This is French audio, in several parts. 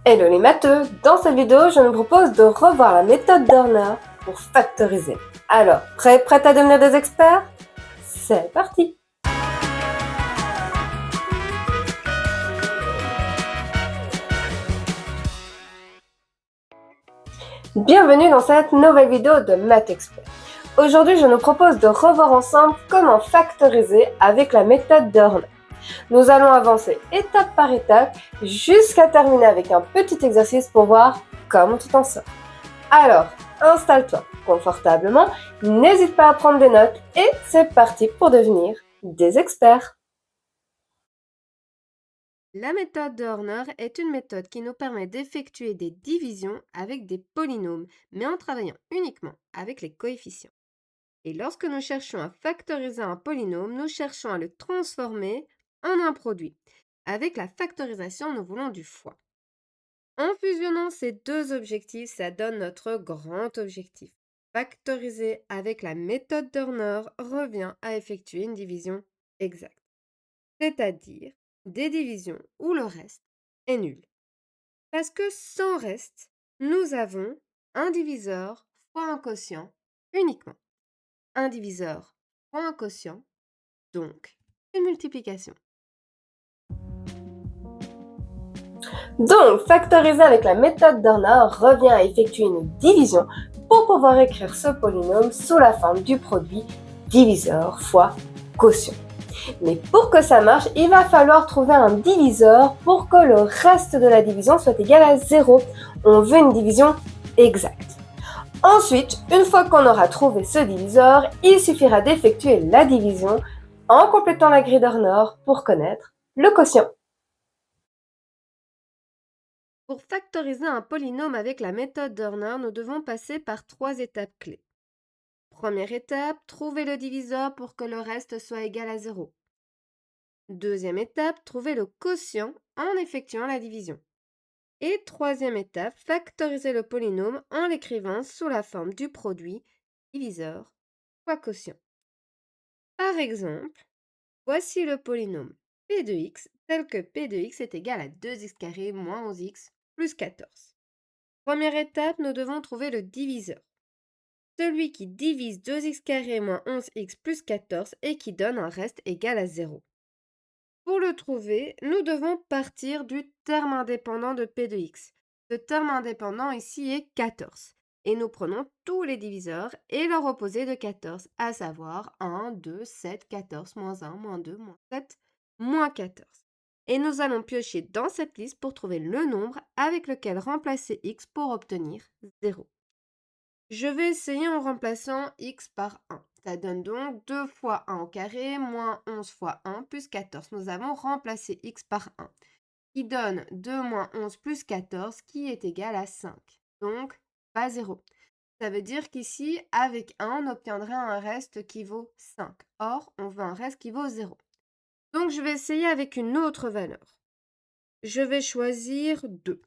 Hello les matheux! Dans cette vidéo, je vous propose de revoir la méthode Dorner pour factoriser. Alors, prête à devenir des experts? C'est parti! Bienvenue dans cette nouvelle vidéo de Math Expert. Aujourd'hui, je nous propose de revoir ensemble comment factoriser avec la méthode Dorner. Nous allons avancer étape par étape jusqu'à terminer avec un petit exercice pour voir comment tu t'en sors. Alors, installe-toi confortablement, n'hésite pas à prendre des notes et c'est parti pour devenir des experts. La méthode de Horner est une méthode qui nous permet d'effectuer des divisions avec des polynômes, mais en travaillant uniquement avec les coefficients. Et lorsque nous cherchons à factoriser un polynôme, nous cherchons à le transformer en un produit. Avec la factorisation, nous voulons du fois. En fusionnant ces deux objectifs, ça donne notre grand objectif. Factoriser avec la méthode d'Horner revient à effectuer une division exacte, c'est-à-dire des divisions où le reste est nul. Parce que sans reste, nous avons un diviseur fois un quotient uniquement. Un diviseur fois un quotient, donc une multiplication. Donc, factoriser avec la méthode Dorner revient à effectuer une division pour pouvoir écrire ce polynôme sous la forme du produit diviseur fois quotient. Mais pour que ça marche, il va falloir trouver un diviseur pour que le reste de la division soit égal à 0. On veut une division exacte. Ensuite, une fois qu'on aura trouvé ce diviseur, il suffira d'effectuer la division en complétant la grille Dorner pour connaître le quotient. Pour factoriser un polynôme avec la méthode d'Horner, nous devons passer par 3 étapes clés. Première étape, trouver le diviseur pour que le reste soit égal à 0. Deuxième étape, trouver le quotient en effectuant la division. Et troisième étape, factoriser le polynôme en l'écrivant sous la forme du produit diviseur fois quotient. Par exemple, voici le polynôme p de x tel que p de x est égal à 2x² moins 11x plus 14. Première étape, nous devons trouver le diviseur. Celui qui divise 2x² moins 11x plus 14 et qui donne un reste égal à 0. Pour le trouver, nous devons partir du terme indépendant de p de x. Ce terme indépendant ici est 14. Et nous prenons tous les diviseurs et leur opposé de 14, à savoir 1, 2, 7, 14, moins 1, moins 2, moins 7, moins 14. Et nous allons piocher dans cette liste pour trouver le nombre avec lequel remplacer x pour obtenir 0. Je vais essayer en remplaçant x par 1. Ça donne donc 2 fois 1 au carré, moins 11 fois 1 plus 14. Nous avons remplacé x par 1, qui donne 2 moins 11 plus 14, qui est égal à 5. Donc, pas 0. Ça veut dire qu'ici, avec 1, on obtiendrait un reste qui vaut 5. Or, on veut un reste qui vaut 0. Donc, je vais essayer avec une autre valeur. Je vais choisir 2.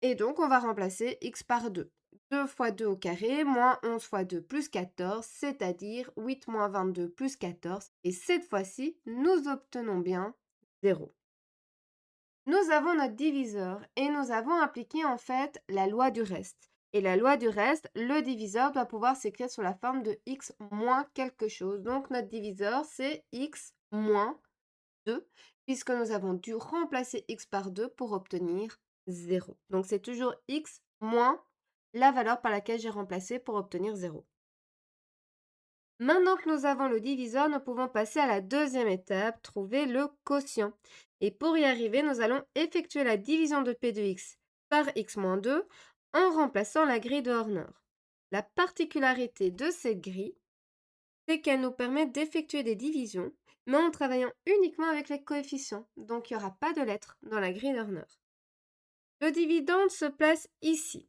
Et donc, on va remplacer x par 2. 2 fois 2 au carré, moins 11 fois 2 plus 14, c'est-à-dire 8 moins 22 plus 14. Et cette fois-ci, nous obtenons bien 0. Nous avons notre diviseur et nous avons appliqué en fait la loi du reste. Et la loi du reste, le diviseur doit pouvoir s'écrire sous la forme de x moins quelque chose. Donc notre diviseur, c'est x moins 2, puisque nous avons dû remplacer x par 2 pour obtenir 0. Donc c'est toujours x moins la valeur par laquelle j'ai remplacé pour obtenir 0. Maintenant que nous avons le diviseur, nous pouvons passer à la deuxième étape, trouver le quotient. Et pour y arriver, nous allons effectuer la division de p de x par x moins 2 en remplaçant la grille de Horner. La particularité de cette grille, c'est qu'elle nous permet d'effectuer des divisions, mais en travaillant uniquement avec les coefficients. Donc il n'y aura pas de lettres dans la grille d'Horner. Le dividende se place ici.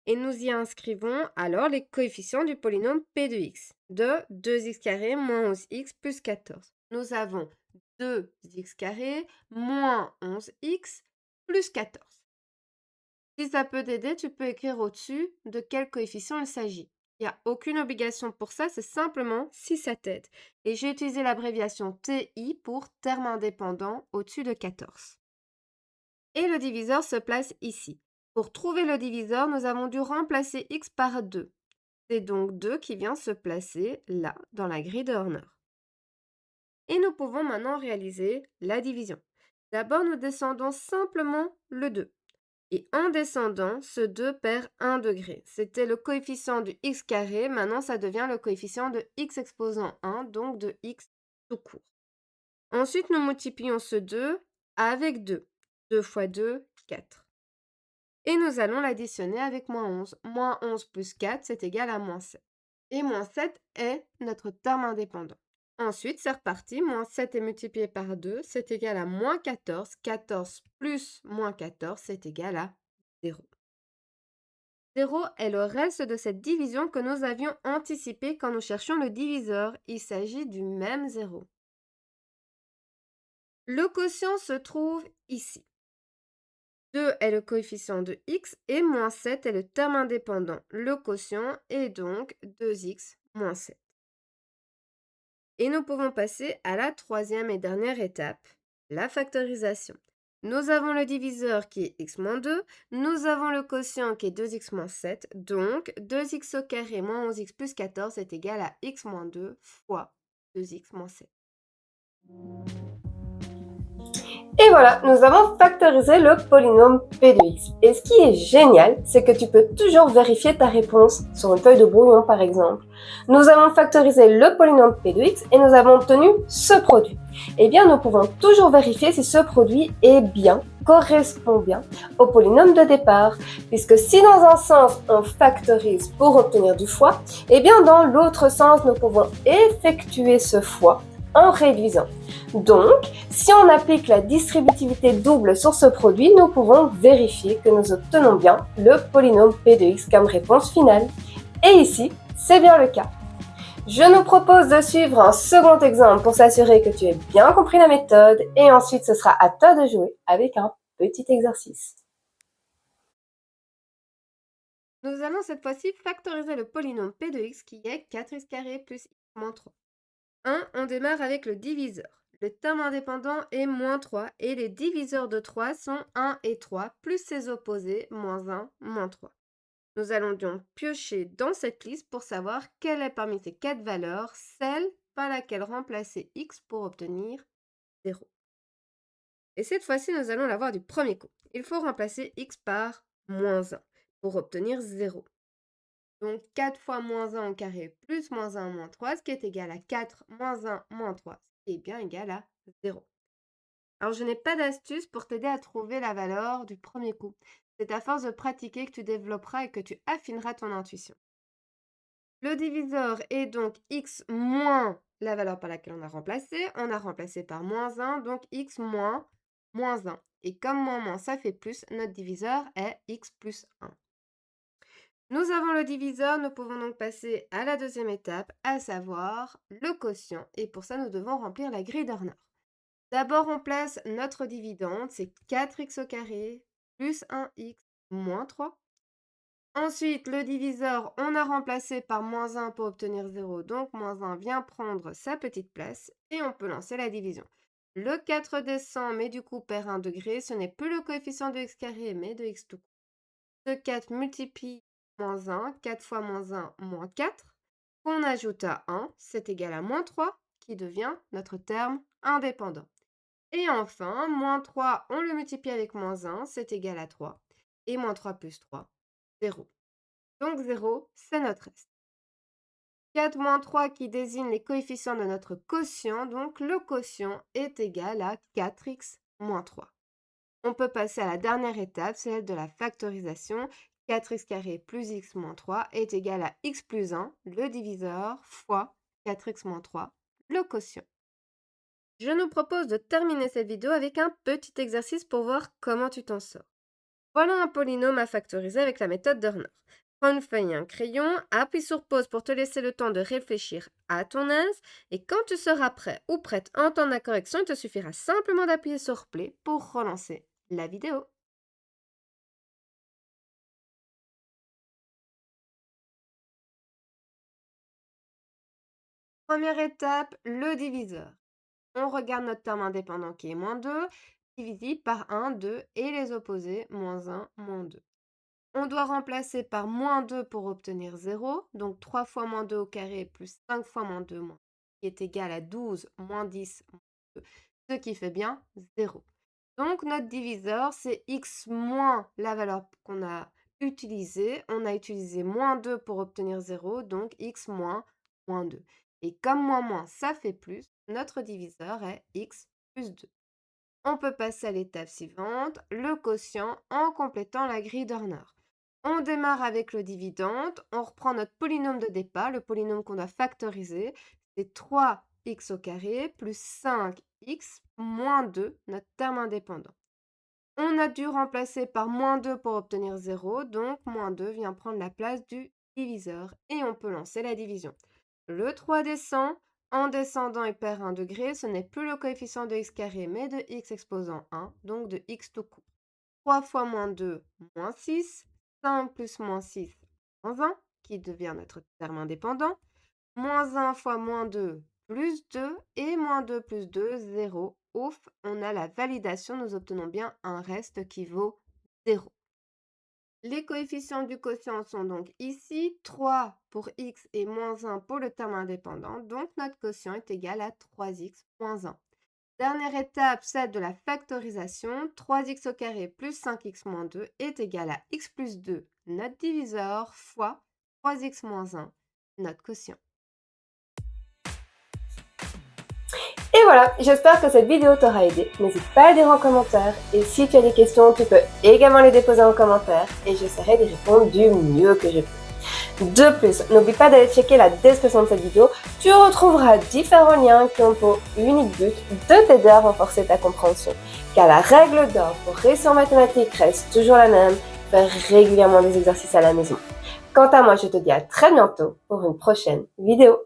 Et nous y inscrivons alors les coefficients du polynôme p de x, de 2x² moins 11x plus 14. Nous avons 2x² moins 11x plus 14. Si ça peut t'aider, tu peux écrire au-dessus de quel coefficient il s'agit. Il n'y a aucune obligation pour ça, c'est simplement si ça t'aide. Et j'ai utilisé l'abréviation TI pour terme indépendant au-dessus de 14. Et le diviseur se place ici. Pour trouver le diviseur, nous avons dû remplacer x par 2. C'est donc 2 qui vient se placer là, dans la grille de Horner. Et nous pouvons maintenant réaliser la division. D'abord, nous descendons simplement le 2. Et en descendant, ce 2 perd 1 degré. C'était le coefficient du x carré. Maintenant, ça devient le coefficient de x exposant 1, donc de x tout court. Ensuite, nous multiplions ce 2 avec 2. 2 fois 2, 4. Et nous allons l'additionner avec moins 11. Moins 11 plus 4, c'est égal à moins 7. Et moins 7 est notre terme indépendant. Ensuite, c'est reparti. Moins 7 est multiplié par 2, c'est égal à moins 14. 14 plus moins 14, c'est égal à 0. 0 est le reste de cette division que nous avions anticipée quand nous cherchions le diviseur. Il s'agit du même 0. Le quotient se trouve ici. 2 est le coefficient de x et moins 7 est le terme indépendant. Le quotient est donc 2x moins 7. Et nous pouvons passer à la troisième et dernière étape, la factorisation. Nous avons le diviseur qui est x moins 2, nous avons le quotient qui est 2x moins 7, donc 2x au carré moins 11x plus 14 est égal à x moins 2 fois 2x moins 7. Et voilà, nous avons factorisé le polynôme p de x. Et ce qui est génial, c'est que tu peux toujours vérifier ta réponse sur une feuille de brouillon par exemple. Nous avons factorisé le polynôme p de x et nous avons obtenu ce produit. Eh bien, nous pouvons toujours vérifier si ce produit correspond bien au polynôme de départ, puisque si dans un sens on factorise pour obtenir du fois, eh bien dans l'autre sens nous pouvons effectuer ce fois en réduisant. Donc, si on applique la distributivité double sur ce produit, nous pouvons vérifier que nous obtenons bien le polynôme p de x comme réponse finale. Et ici, c'est bien le cas. Je nous propose de suivre un second exemple pour s'assurer que tu aies bien compris la méthode et ensuite ce sera à toi de jouer avec un petit exercice. Nous allons cette fois-ci factoriser le polynôme p de x qui est 4x carré plus x moins 3. 1, on démarre avec le diviseur. Le terme indépendant est moins 3 et les diviseurs de 3 sont 1 et 3 plus ses opposés, moins 1, moins 3. Nous allons donc piocher dans cette liste pour savoir quelle est parmi ces 4 valeurs celle par laquelle remplacer x pour obtenir 0. Et cette fois-ci, nous allons l'avoir du premier coup. Il faut remplacer x par moins 1 pour obtenir 0. Donc 4 fois moins 1 au carré plus moins 1 moins 3, ce qui est égal à 4 moins 1 moins 3, ce qui est bien égal à 0. Alors je n'ai pas d'astuce pour t'aider à trouver la valeur du premier coup. C'est à force de pratiquer que tu développeras et que tu affineras ton intuition. Le diviseur est donc x moins la valeur par laquelle on a remplacé. On a remplacé par moins 1, donc x moins moins 1. Et comme moins moins ça fait plus, notre diviseur est x plus 1. Nous avons le diviseur, nous pouvons donc passer à la deuxième étape, à savoir le quotient. Et pour ça, nous devons remplir la grille d'Horner. D'abord, on place notre dividende, c'est 4x au carré plus 1x moins 3. Ensuite, le diviseur, on a remplacé par moins 1 pour obtenir 0, donc moins 1 vient prendre sa petite place et on peut lancer la division. Le 4 descend, mais du coup perd 1 degré, ce n'est plus le coefficient de x carré, mais de x tout court. Ce 4 multiplie moins 1, 4 fois moins 1, moins 4, qu'on ajoute à 1, c'est égal à moins 3, qui devient notre terme indépendant. Et enfin, moins 3, on le multiplie avec moins 1, c'est égal à 3. Et moins 3 plus 3, 0. Donc 0, c'est notre reste. 4 moins 3 qui désigne les coefficients de notre quotient, donc le quotient est égal à 4x moins 3. On peut passer à la dernière étape, celle de la factorisation. 4x carré plus x moins 3 est égal à x plus 1, le diviseur, fois 4x moins 3, le quotient. Je nous propose de terminer cette vidéo avec un petit exercice pour voir comment tu t'en sors. Voilà un polynôme à factoriser avec la méthode d'Horner. Prends une feuille et un crayon, appuie sur pause pour te laisser le temps de réfléchir à ton aise, et quand tu seras prêt ou prête à entendre la correction, il te suffira simplement d'appuyer sur play pour relancer la vidéo. Première étape, le diviseur. On regarde notre terme indépendant qui est moins 2, divisé par 1, 2 et les opposés, moins 1, moins 2. On doit remplacer par moins 2 pour obtenir 0. Donc 3 fois moins 2 au carré plus 5 fois moins 2 qui est égal à 12 moins 10 moins 2, ce qui fait bien 0. Donc notre diviseur, c'est x moins la valeur qu'on a utilisée. On a utilisé moins 2 pour obtenir 0, donc x moins 2. Et comme moins, ça fait plus, notre diviseur est x plus 2. On peut passer à l'étape suivante, le quotient, en complétant la grille d'Horner. On démarre avec le dividende, on reprend notre polynôme de départ, le polynôme qu'on doit factoriser, c'est 3x au carré plus 5x moins 2, notre terme indépendant. On a dû remplacer par moins 2 pour obtenir 0, donc moins 2 vient prendre la place du diviseur et on peut lancer la division. Le 3 descend, en descendant il perd 1 degré, ce n'est plus le coefficient de x carré mais de x exposant 1, donc de x tout court. 3 fois moins 2, moins 6, 5 plus moins 6, moins 1, qui devient notre terme indépendant, moins 1 fois moins 2, plus 2, et moins 2 plus 2, 0. Ouf, on a la validation, nous obtenons bien un reste qui vaut 0. Les coefficients du quotient sont donc ici, 3 pour x et moins 1 pour le terme indépendant, donc notre quotient est égal à 3x moins 1. Dernière étape, celle de la factorisation, 3x au carré plus 5x moins 2 est égal à x plus 2, notre diviseur, fois 3x moins 1, notre quotient. Et voilà, j'espère que cette vidéo t'aura aidé. N'hésite pas à dire en commentaire. Et si tu as des questions, tu peux également les déposer en commentaire. Et j'essaierai d'y répondre du mieux que je peux. De plus, n'oublie pas d'aller checker la description de cette vidéo. Tu retrouveras différents liens qui ont pour unique but de t'aider à renforcer ta compréhension. Car la règle d'or pour réussir en mathématiques reste toujours la même. Faire régulièrement des exercices à la maison. Quant à moi, je te dis à très bientôt pour une prochaine vidéo.